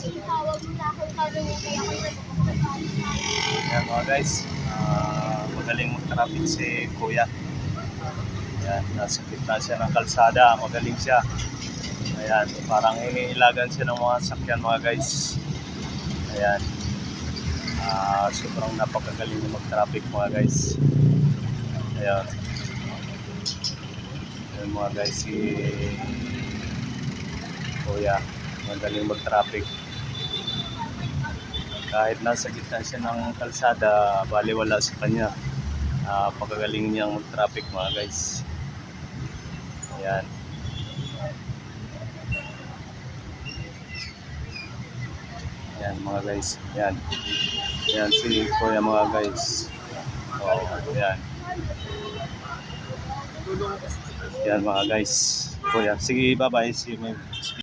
Ayan mga guys, magaling mag-traffic si Kuya. Ayan, nasa gitna siya ng kalsada, magaling siya. Ayan, parang iniilagan siya ng mga sakyan mga guys. Ayan, sobrang napakagaling na mag-traffic mga guys. Ayan. Ayan mga guys, si Kuya, magaling mag-traffic. Kahit nasa gitna siya ng kalsada, baliwala sa kanya. Pagkagaling niyang mag-traffic mga guys. Ayan. Ayan mga guys. Ayan. Ayan si Kuya mga guys. Oh, ayan. Ayan mga guys. Kuya, sige, bye-bye. See you.